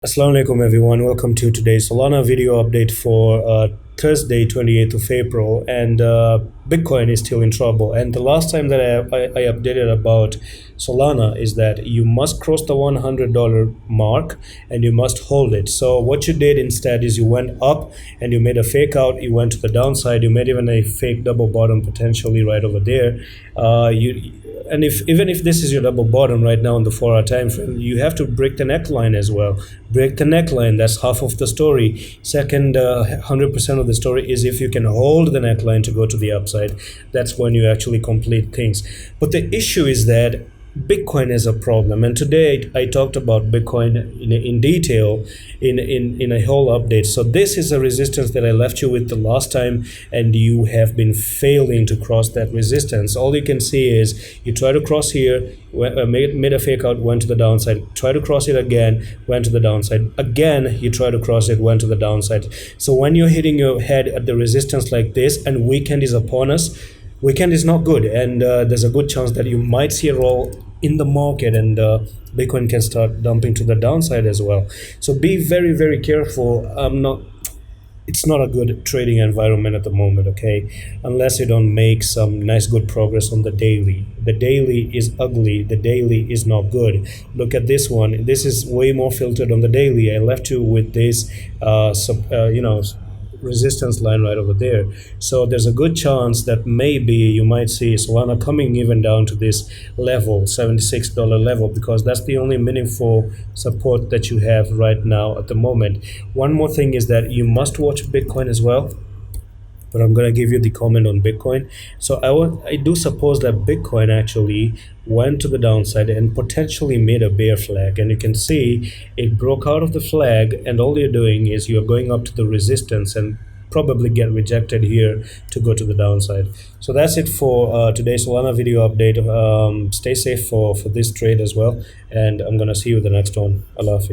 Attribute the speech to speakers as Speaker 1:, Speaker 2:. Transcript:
Speaker 1: Assalamu alaikum everyone. Welcome to today's Solana video update for Thursday 28th of April, and Bitcoin is still in trouble. And the last time that I updated about Solana is that you must cross the $100 mark and you must hold it. So what you did instead is you went up and you made a fake out, you went to the downside, you made even a fake double bottom potentially right over there. Even if this is your double bottom right now on the 4-hour time frame, you have to break the neckline as well. Break the neckline, that's half of the story. Second 100% of the story is if you can hold the neckline to go to the upside, that's when you actually complete things. But the issue is that Bitcoin is a problem, and today I talked about Bitcoin in detail in a whole update. So this is a resistance that I left you with the last time, and you have been failing to cross that resistance. All you can see is you try to cross here, made a fake out, went to the downside, try to cross it again, went to the downside, again you try to cross it, went to the downside. So when you're hitting your head at the resistance like this and weekend is upon us, weekend is not good, and there's a good chance that you might see a roll in the market, and Bitcoin can start dumping to the downside as well. So be very, very careful. It's not a good trading environment at the moment, okay, unless you don't make some nice good progress on the daily. The daily is ugly, the daily is not good. Look at this one. This is way more filtered on the daily. I left you with this resistance line right over there. So there's a good chance that maybe you might see Solana coming even down to this level, $76 level, because that's the only meaningful support that you have right now at the moment. One more thing is that you must watch Bitcoin as well, but I'm going to give you the comment on Bitcoin. So I do suppose that Bitcoin actually went to the downside and potentially made a bear flag, and you can see it broke out of the flag, and all you're doing is you're going up to the resistance and probably get rejected here to go to the downside. So that's it for today's Solana video update. Stay safe for this trade as well, and I'm going to see you in the next one. Allah Hafiz.